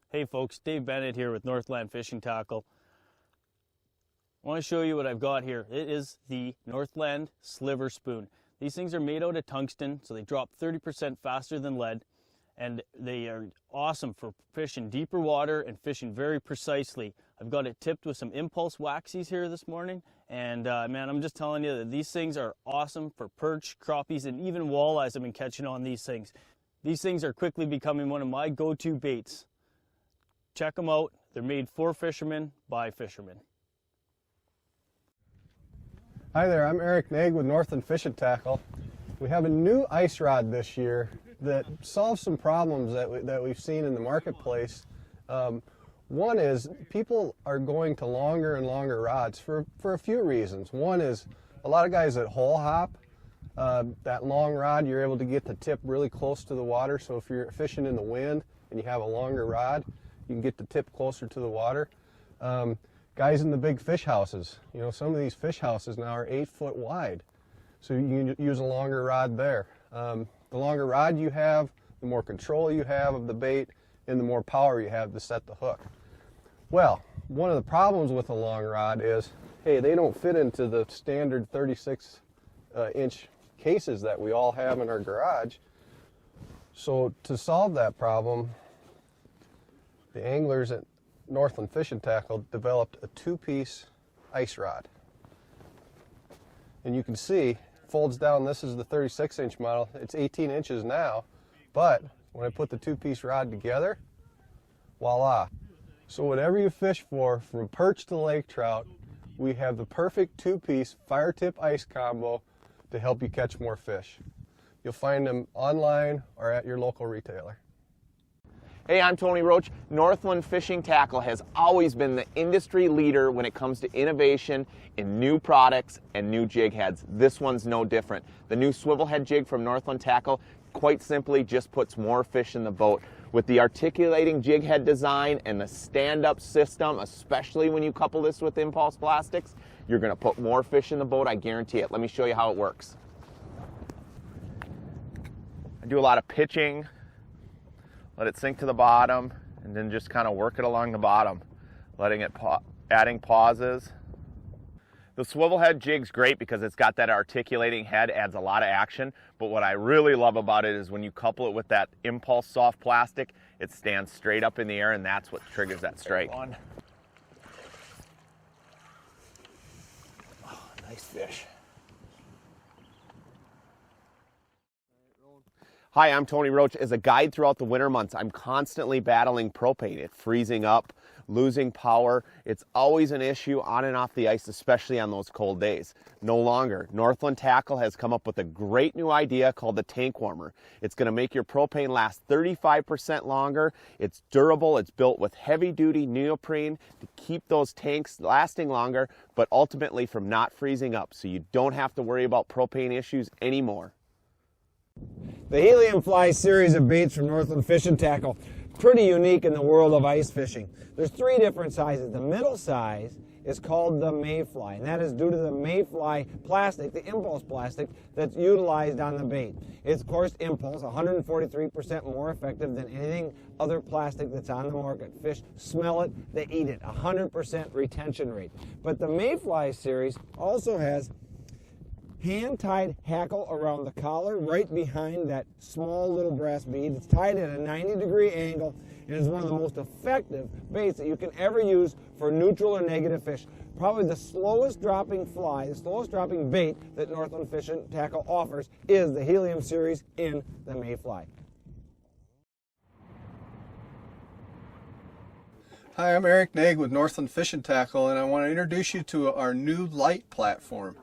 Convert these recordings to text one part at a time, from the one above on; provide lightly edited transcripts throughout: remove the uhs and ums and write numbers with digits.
Hey folks, Dave Bennett here with Northland Fishing Tackle. I want to show you what I've got here. It is the Northland Sliver Spoon. These things are made out of tungsten, so they drop 30% faster than lead, and they are awesome for fishing deeper water and fishing very precisely. I've got it tipped with some impulse waxies here this morning, and man, I'm just telling you that these things are awesome for perch, crappies, and even walleyes I've been catching on these things. These things are quickly becoming one of my go-to baits. Check them out. They're made for fishermen by fishermen. Hi there, I'm Eric Nag with Northland Fishing Tackle. We have a new ice rod this year that solves some problems that we've seen in the marketplace. One is people are going to longer and longer rods for a few reasons. One is a lot of guys that hole hop. That long rod, you're able to get the tip really close to the water, so if you're fishing in the wind and you have a longer rod, you can get the tip closer to the water. Guys in the big fish houses, you know, some of these fish houses now are 8 foot wide, so you can use a longer rod there. The longer rod you have, the more control you have of the bait, and the more power you have to set the hook. Well, one of the problems with a long rod is, hey, they don't fit into the standard 36-inch cases that we all have in our garage. So to solve that problem, the anglers at Northland Fishing Tackle developed a two-piece ice rod. And you can see, folds down, this is the 36-inch model. It's 18 inches now, but when I put the two-piece rod together, voila. So whatever you fish for, from perch to lake trout, we have the perfect two-piece fire tip ice combo to help you catch more fish. You'll find them online or at your local retailer. Hey, I'm Tony Roach. Northland Fishing Tackle has always been the industry leader when it comes to innovation in new products and new jig heads. This one's no different. The new swivel head jig from Northland Tackle quite simply just puts more fish in the boat. With the articulating jig head design and the stand-up system, especially when you couple this with impulse plastics, you're going to put more fish in the boat, I guarantee it. Let me show you how it works. I do a lot of pitching. Let it sink to the bottom, and then just kind of work it along the bottom, letting it adding pauses. The swivel head jig's great because it's got that articulating head, adds a lot of action, but what I really love about it is when you couple it with that impulse soft plastic, it stands straight up in the air, and that's what triggers that strike. Oh, nice fish. Hi, I'm Tony Roach. As a guide throughout the winter months, I'm constantly battling propane. It's freezing up, losing power. It's always an issue on and off the ice, especially on those cold days. No longer. Northland Tackle has come up with a great new idea called the tank warmer. It's going to make your propane last 35% longer. It's durable. It's built with heavy-duty neoprene to keep those tanks lasting longer, but ultimately from not freezing up, so you don't have to worry about propane issues anymore. The Helium Fly series of baits from Northland Fishing Tackle, pretty unique in the world of ice fishing. There's three different sizes. The middle size is called the mayfly, and that is due to the mayfly plastic, the impulse plastic that's utilized on the bait. It's, of course, impulse, 143% more effective than anything other plastic that's on the market. Fish smell it, they eat it, 100% retention rate. But the mayfly series also has hand-tied hackle around the collar right behind that small little brass bead. It's tied at a 90-degree angle and is one of the most effective baits that you can ever use for neutral or negative fish. Probably the slowest dropping fly, the slowest dropping bait that Northland Fishing Tackle offers is the Helium series in the mayfly. Hi, I'm Eric Nag with Northland Fishing Tackle, and I want to introduce you to our new light platform.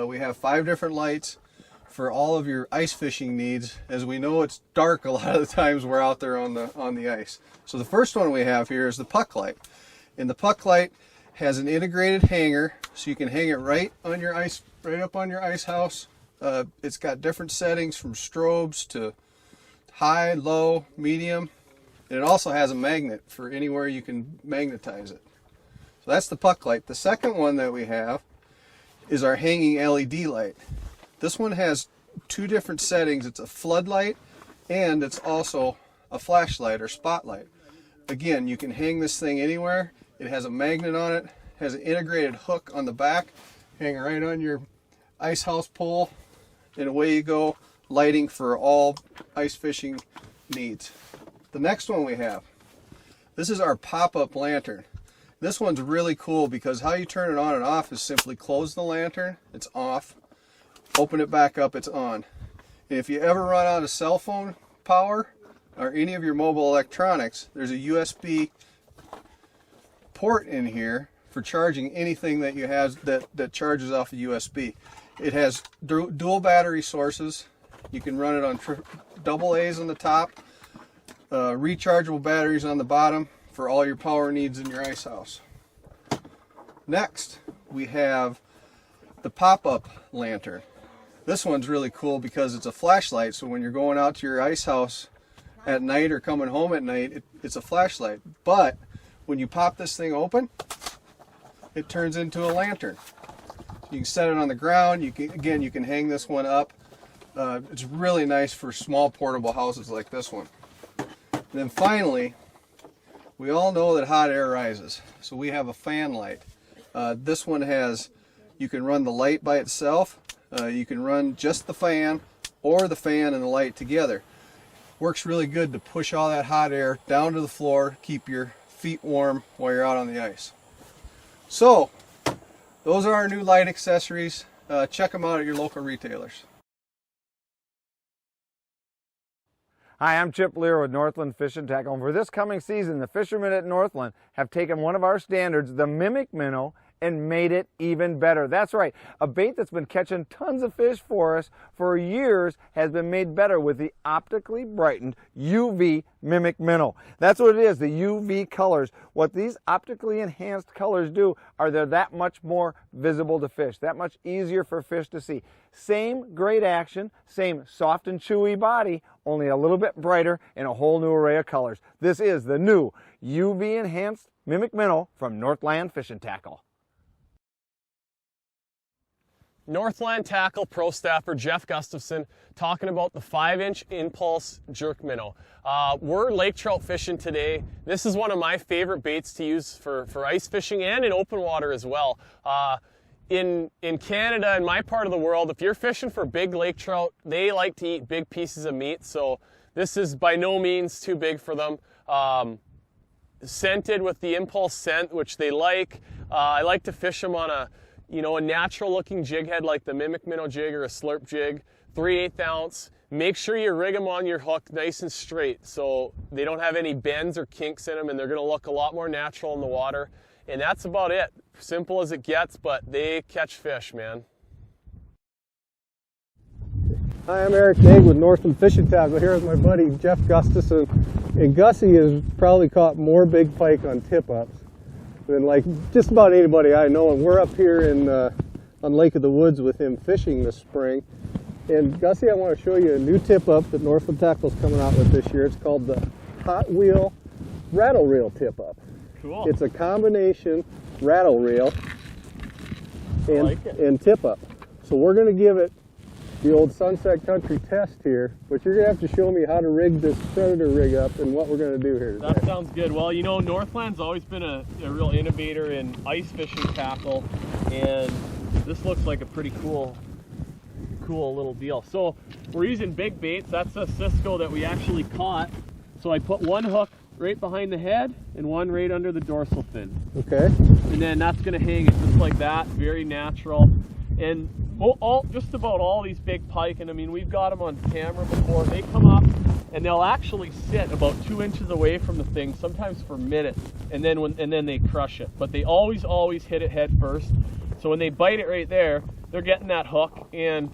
We have 5 different lights for all of your ice fishing needs. As we know, it's dark a lot of the times we're out there on the ice. So the first one we have here is the puck light. And the puck light has an integrated hanger, so you can hang it right on your ice, right up on your ice house. It's got different settings from strobes to high, low, medium. And it also has a magnet for anywhere you can magnetize it. So that's the puck light. The second one that we have is our hanging LED light. This one has 2 different settings. It's a floodlight and it's also a flashlight or spotlight. Again, you can hang this thing anywhere. It has a magnet on it, has an integrated hook on the back, hang right on your ice house pole, and away you go, lighting for all ice fishing needs. The next one we have, this is our pop-up lantern. This one's really cool because how you turn it on and off is simply close the lantern, it's off, open it back up, it's on. And if you ever run out of cell phone power or any of your mobile electronics, there's a USB port in here for charging anything that you have that charges off of USB. It has dual battery sources. You can run it on double A's on the top, rechargeable batteries on the bottom for all your power needs in your ice house. Next, we have the pop-up lantern. This one's really cool because it's a flashlight, so when you're going out to your ice house at night or coming home at night, it's a flashlight. But when you pop this thing open, it turns into a lantern. You can set it on the ground. You can hang this one up. It's really nice for small portable houses like this one. And then finally, we all know that hot air rises, so we have a fan light. This one has, you can run the light by itself, you can run just the fan, or the fan and the light together. Works really good to push all that hot air down to the floor, keep your feet warm while you're out on the ice. So, those are our new light accessories. Check them out at your local retailers. Hi, I'm Chip Lear with Northland Fish and Tackle, and for this coming season, the fishermen at Northland have taken one of our standards, the mimic minnow, and made it even better. That's right, a bait that's been catching tons of fish for us for years has been made better with the optically brightened UV mimic minnow. That's what it is, the UV colors. What these optically enhanced colors do are they're that much more visible to fish, that much easier for fish to see. Same great action, same soft and chewy body, only a little bit brighter and a whole new array of colors. This is the new UV enhanced mimic minnow from Northland Fish and Tackle. Northland Tackle Pro Staffer Jeff Gustafson talking about the 5-inch impulse jerk minnow. We're lake trout fishing today. This is one of my favorite baits to use for ice fishing and in open water as well. In Canada, in my part of the world, if you're fishing for big lake trout, they like to eat big pieces of meat, so this is by no means too big for them. Scented with the impulse scent, which they like. I like to fish them on a natural looking jig head like the mimic minnow jig or a slurp jig, 3/8 ounce. Make sure you rig them on your hook nice and straight so they don't have any bends or kinks in them, and they're going to look a lot more natural in the water. And that's about it. Simple as it gets, but they catch fish, man. Hi, I'm Eric Nag with Northland Fish and Tackle here with my buddy Jeff Gustafson. And Gussie has probably caught more big pike on tip-ups than like just about anybody I know. And we're up here on Lake of the Woods with him fishing this spring. And Gussie, I want to show you a new tip-up that Northland Tackle's coming out with this year. It's called the Hot Wheel Rattle Reel tip-up. Cool. It's a combination rattle reel and tip-up. So we're going to give it the old Sunset Country test here, but you're going to have to show me how to rig this Predator rig up and what we're going to do here today. That sounds good. Well, Northland's always been a real innovator in ice fishing tackle, and this looks like a pretty cool little deal. So we're using big baits. That's a Cisco that we actually caught. So I put one hook right behind the head and one right under the dorsal fin. Okay. And then that's going to hang it just like that, very natural. And just about all these big pike, and I mean, we've got them on camera before, they come up and they'll actually sit about 2 inches away from the thing, sometimes for minutes, and then they crush it. But they always hit it head first. So when they bite it right there, they're getting that hook, and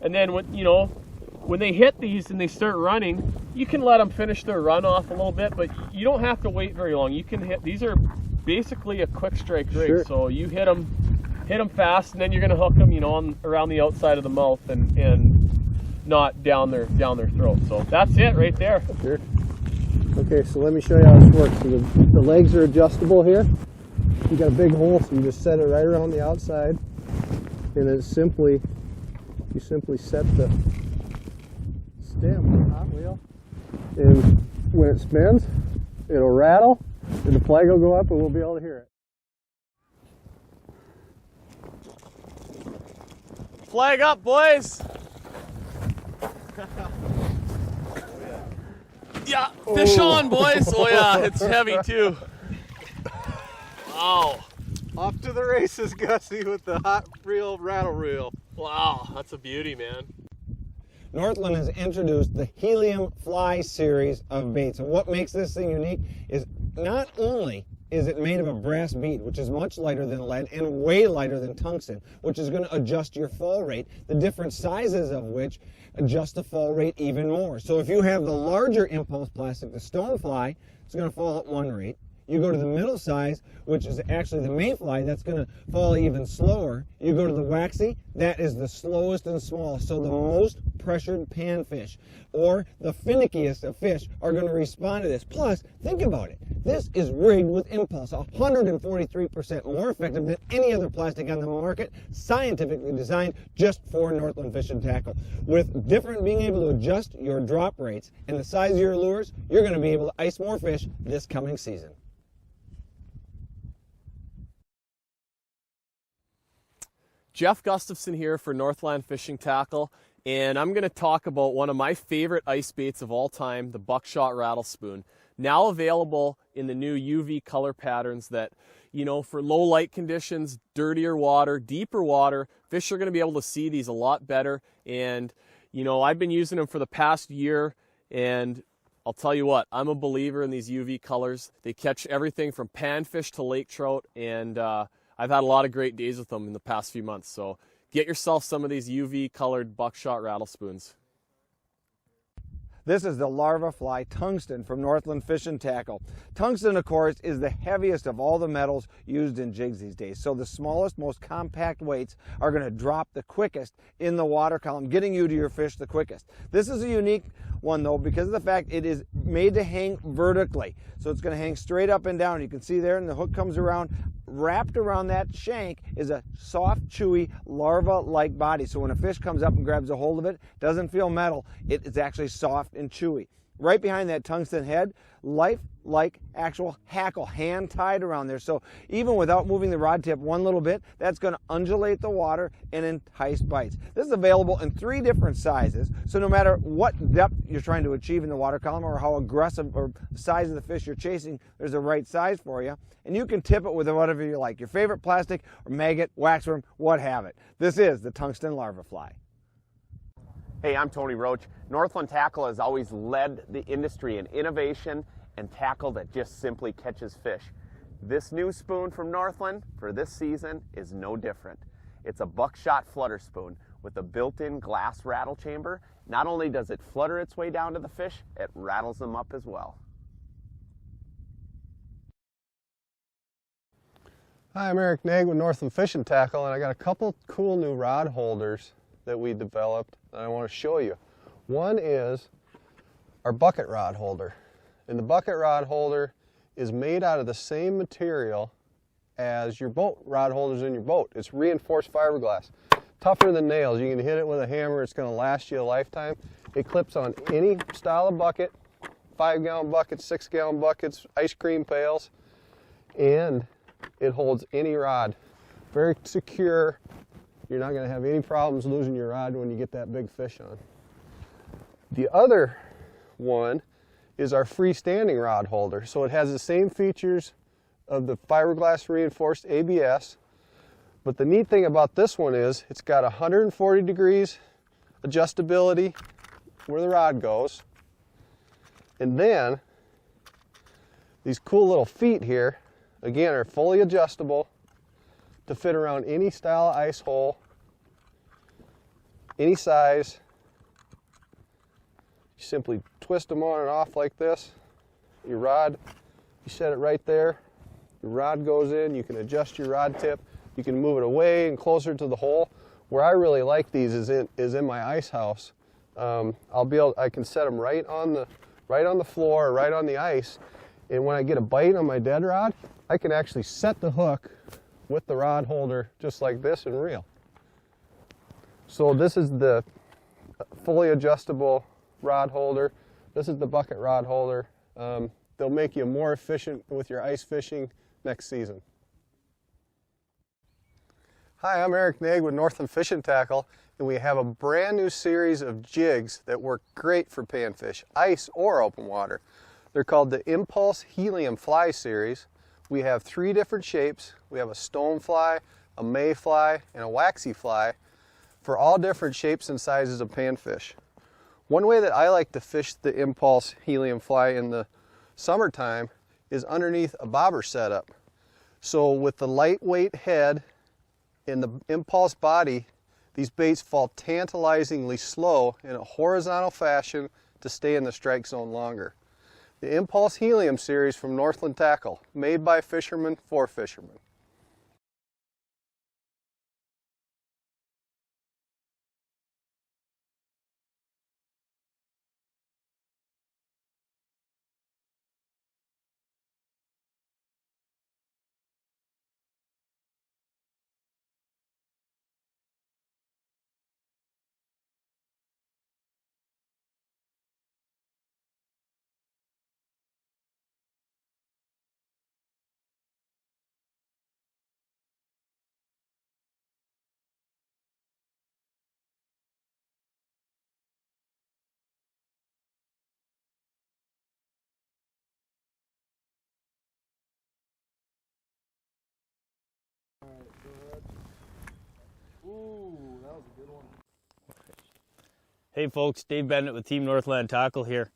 then when they hit these and they start running, you can let them finish their run off a little bit, but you don't have to wait very long. You can hit, these are basically a quick strike rig. Sure. So you hit them fast, and then you're going to hook them, around the outside of the mouth and not down their throat. So that's it right there. Sure. Okay, so let me show you how this works. So the legs are adjustable here. You got a big hole, so you just set it right around the outside, and then you simply set the stem of the Hot Wheel, and when it spins, it'll rattle, and the flag will go up, and we'll be able to hear it. Flag up, boys! Yeah, fish on, boys! Oh yeah, it's heavy too. Wow. Off to the races, Gussie, with the hot reel rattle reel. Wow, that's a beauty, man. Northland has introduced the Helium Fly series of baits, and what makes this thing unique is not only is it made of a brass bead, which is much lighter than lead and way lighter than tungsten, which is going to adjust your fall rate, the different sizes of which adjust the fall rate even more. So if you have the larger impulse plastic, the stonefly, it's going to fall at one rate. You go to the middle size, which is actually the mayfly, that's going to fall even slower. You go to the waxy, that is the slowest and smallest, so the most pressured panfish or the finickiest of fish are going to respond to this. Plus, think about it. This is rigged with impulse, 143% more effective than any other plastic on the market, scientifically designed just for Northland Fish and Tackle. With different being able to adjust your drop rates and the size of your lures, you're going to be able to ice more fish this coming season. Jeff Gustafson here for Northland Fishing Tackle, and I'm going to talk about one of my favorite ice baits of all time, the Buckshot Rattle Spoon. Now available in the new UV color patterns that, you know, for low light conditions, dirtier water, deeper water, fish are going to be able to see these a lot better. And, you know, I've been using them for the past year, and I'll tell you what, I'm a believer in these UV colors. They catch everything from panfish to lake trout, and I've had a lot of great days with them in the past few months. So get yourself some of these UV colored Buckshot Rattle Spoons. This is the Larva Fly Tungsten from Northland Fish and Tackle. Tungsten, of course, is the heaviest of all the metals used in jigs these days. So the smallest, most compact weights are going to drop the quickest in the water column, getting you to your fish the quickest. This is a unique one, though, because of the fact it is made to hang vertically. So it's going to hang straight up and down. You can see there, and the hook comes around. Wrapped around that shank is a soft, chewy, larva-like body. So when a fish comes up and grabs a hold of it, it doesn't feel metal. It is actually soft and chewy. Right behind that tungsten head, life-like actual hackle, hand-tied around there. So even without moving the rod tip one little bit, that's going to undulate the water and entice bites. This is available in 3 different sizes. So no matter what depth you're trying to achieve in the water column or how aggressive or the size of the fish you're chasing, there's a right size for you. And you can tip it with whatever you like, your favorite plastic or maggot, waxworm, what have it. This is the Tungsten Larva Fly. Hey, I'm Tony Roach. Northland Tackle has always led the industry in innovation and tackle that just simply catches fish. This new spoon from Northland for this season is no different. It's a Buckshot Flutter spoon with a built-in glass rattle chamber. Not only does it flutter its way down to the fish, it rattles them up as well. Hi, I'm Eric Nag with Northland Fish and Tackle, and I got a couple cool new rod holders that we developed that I want to show you. One is our bucket rod holder, and the bucket rod holder is made out of the same material as your boat rod holders in your boat. It's reinforced fiberglass, tougher than nails. You can hit it with a hammer, it's going to last you a lifetime. It clips on any style of bucket, 5-gallon buckets, 6-gallon buckets, ice cream pails, and it holds any rod. Very secure. You're not going to have any problems losing your rod when you get that big fish on. The other one is our freestanding rod holder. So it has the same features of the fiberglass reinforced ABS, but the neat thing about this one is it's got 140 degrees adjustability where the rod goes, and then these cool little feet here, again, are fully adjustable to fit around any style of ice hole, any size. You simply twist them on and off like this. Your rod, you set it right there. Your rod goes in. You can adjust your rod tip. You can move it away and closer to the hole. Where I really like these is in my ice house. I can set them right on the floor, or right on the ice. And when I get a bite on my dead rod, I can actually set the hook with the rod holder just like this and reel. So this is the fully adjustable rod holder. This is the bucket rod holder. they'll make you more efficient with your ice fishing next season. Hi, I'm Eric Nagg with Northland Fishing Tackle, and we have a brand new series of jigs that work great for panfish, ice or open water. They're called the Impulse Helium Fly Series. We have 3 different shapes. We have a stonefly, a mayfly, and a waxy fly for all different shapes and sizes of panfish. One way that I like to fish the Impulse Helium Fly in the summertime is underneath a bobber setup. So with the lightweight head and the Impulse body, these baits fall tantalizingly slow in a horizontal fashion to stay in the strike zone longer. The Impulse Helium series from Northland Tackle, made by fishermen for fishermen. Ooh, that was a good one. Hey folks, Dave Bennett with Team Northland Tackle here.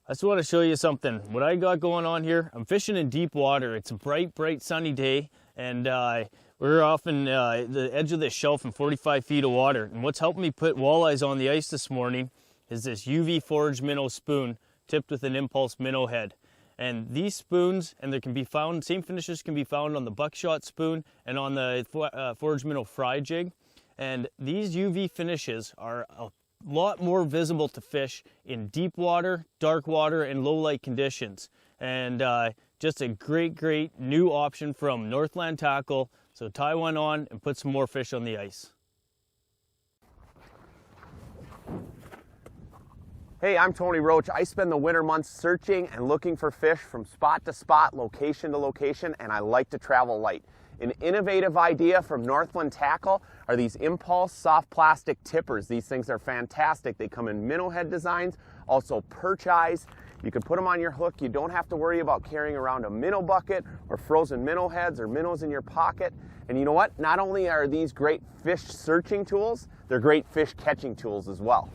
I just want to show you something. What I got going on here, I'm fishing in deep water. It's a bright, sunny day, and we're off in the edge of this shelf in 45 feet of water. And what's helping me put walleyes on the ice this morning is this UV forged minnow spoon tipped with an Impulse minnow head. And these spoons, and there can be found, same finishes can be found on the Buckshot spoon and on the forged minnow fry jig. And these UV finishes are a lot more visible to fish in deep water, dark water, and low light conditions. And just a great new option from Northland Tackle. So tie one on and put some more fish on the ice. Hey, I'm Tony Roach. I spend the winter months searching and looking for fish from spot to spot, location to location, and I like to travel light. An innovative idea from Northland Tackle are these Impulse soft plastic tippers. These things are fantastic. They come in minnow head designs, also perch eyes. You can put them on your hook. You don't have to worry about carrying around a minnow bucket or frozen minnow heads or minnows in your pocket. And you know what? Not only are these great fish searching tools, they're great fish catching tools as well.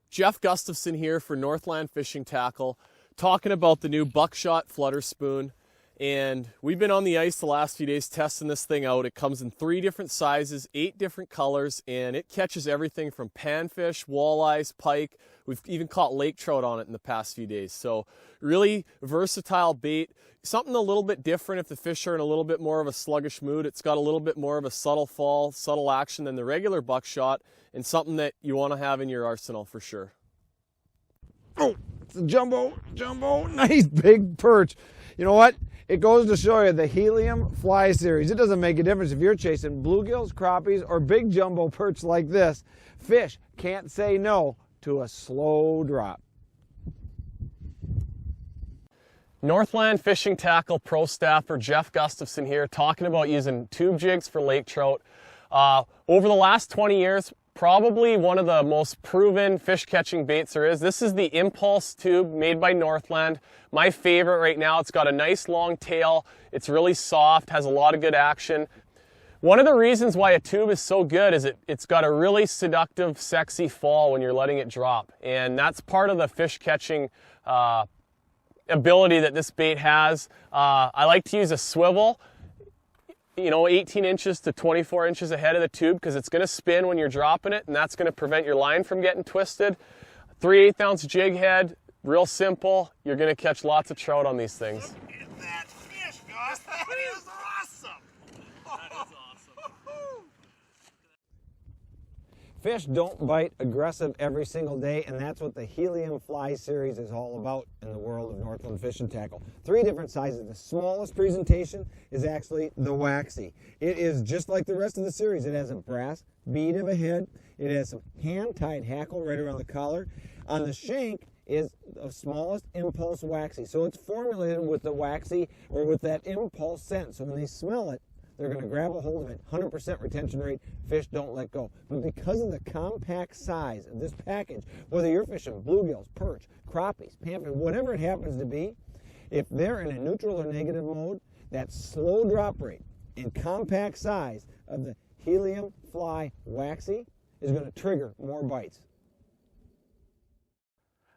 Jeff Gustafson here for Northland Fishing Tackle, talking about the new Buckshot Flutter spoon. And we've been on the ice the last few days testing this thing out. It comes in 3 different sizes, 8 different colors, and it catches everything from panfish, walleyes, pike. We've even caught lake trout on it in the past few days. So really versatile bait, something a little bit different if the fish are in a little bit more of a sluggish mood. It's got a little bit more of a subtle fall, subtle action than the regular Buckshot, and something that you want to have in your arsenal for sure. Oh, it's a jumbo, nice big perch. You know what? It goes to show you the Helium Fly Series. It doesn't make a difference if you're chasing bluegills, crappies, or big jumbo perch like this. Fish can't say no to a slow drop. Northland Fishing Tackle Pro Staffer Jeff Gustafson here, talking about using tube jigs for lake trout. Over the last 20 years, probably one of the most proven fish catching baits there is. This is the Impulse tube made by Northland. My favorite right now. It's got a nice long tail. It's really soft, has a lot of good action. One of the reasons why a tube is so good is it's got a really seductive, sexy fall when you're letting it drop. And that's part of the fish catching ability that this bait has. I like to use a swivel, 18 inches to 24 inches ahead of the tube, because it's going to spin when you're dropping it, and that's going to prevent your line from getting twisted. 3/8 ounce jig head, real simple. You're going to catch lots of trout on these things. Look at that fish, Gus. That is awesome. That is awesome. Fish don't bite aggressive every single day, and that's what the Helium Fly Series is all about in the world of Northland Fishing Tackle. 3 different sizes. The smallest presentation is actually the waxy. It is just like the rest of the series. It has a brass bead of a head. It has some hand-tied hackle right around the collar. On the shank is the smallest impulse waxy. So it's formulated with the waxy or with that impulse scent. So when they smell it, they're going to grab a hold of it. 100% retention rate, fish don't let go. But because of the compact size of this package, whether you're fishing bluegills, perch, crappies, panfish, whatever it happens to be, if they're in a neutral or negative mode, that slow drop rate and compact size of the Helium Fly Waxy is going to trigger more bites.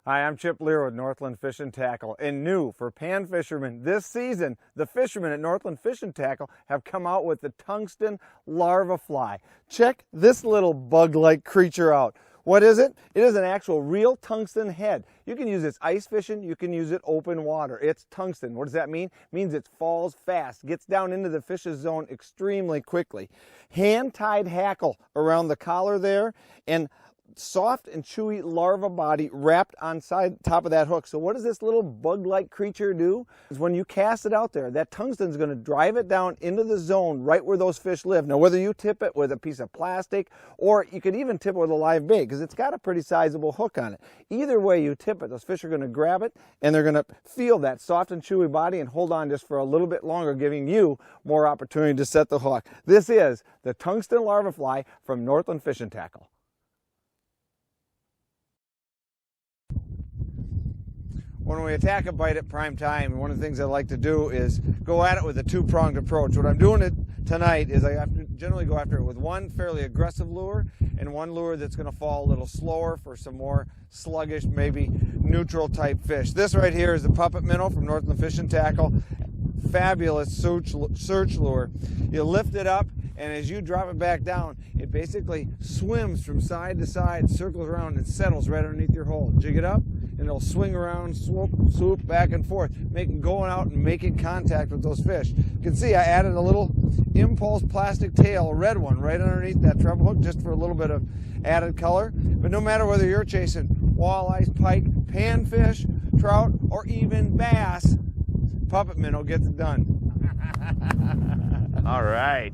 Hi, I'm Chip Lear with Northland Fish and Tackle, and new for pan fishermen this season, the fishermen at Northland Fish and Tackle have come out with the Tungsten Larva Fly. Check this little bug-like creature out. What is it? It is an actual real tungsten head. You can use this ice fishing, you can use it open water. It's tungsten. What does that mean? It means it falls fast, gets down into the fish's zone extremely quickly. Hand-tied hackle around the collar there, and soft and chewy larva body wrapped on top of that hook. So what does this little bug-like creature do? Is when you cast it out there, that tungsten is going to drive it down into the zone right where those fish live. Now whether you tip it with a piece of plastic or you could even tip it with a live bait because it's got a pretty sizable hook on it. Either way you tip it, those fish are going to grab it and they're going to feel that soft and chewy body and hold on just for a little bit longer, giving you more opportunity to set the hook. This is the Tungsten Larva Fly from Northland Fish and Tackle. When we attack a bite at prime time, one of the things I like to do is go at it with a two-pronged approach. What I'm doing tonight is I generally go after it with one fairly aggressive lure and one lure that's going to fall a little slower for some more sluggish, maybe neutral type fish. This right here is the puppet minnow from Northland Fish and Tackle. Fabulous search lure. You lift it up, and as you drop it back down, it basically swims from side to side, circles around, and settles right underneath your hole. Jig it up, and it'll swing around, swoop back and forth, going out and making contact with those fish. You can see I added a little impulse plastic tail, a red one, right underneath that treble hook, just for a little bit of added color. But no matter whether you're chasing walleyes, pike, panfish, trout, or even bass, puppet minnow gets it done. All right.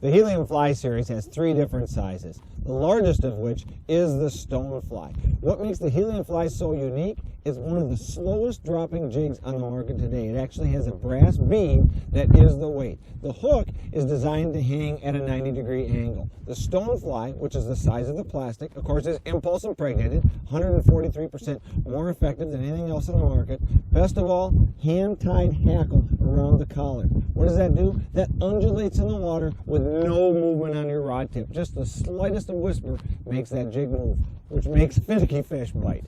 The Helium Fly series has 3 different sizes, the largest of which is the stonefly. What makes the Helium Fly so unique is one of the slowest dropping jigs on the market today. It actually has a brass bead that is the weight. The hook is designed to hang at a 90-degree angle. The stonefly, which is the size of the plastic, of course is impulse impregnated, 143% more effective than anything else on the market. Best of all, hand-tied hackle around the collar. What does that do? That undulates in the water with no movement on your rod tip. Just the slightest of whisper makes that jig move, which makes finicky fish bite.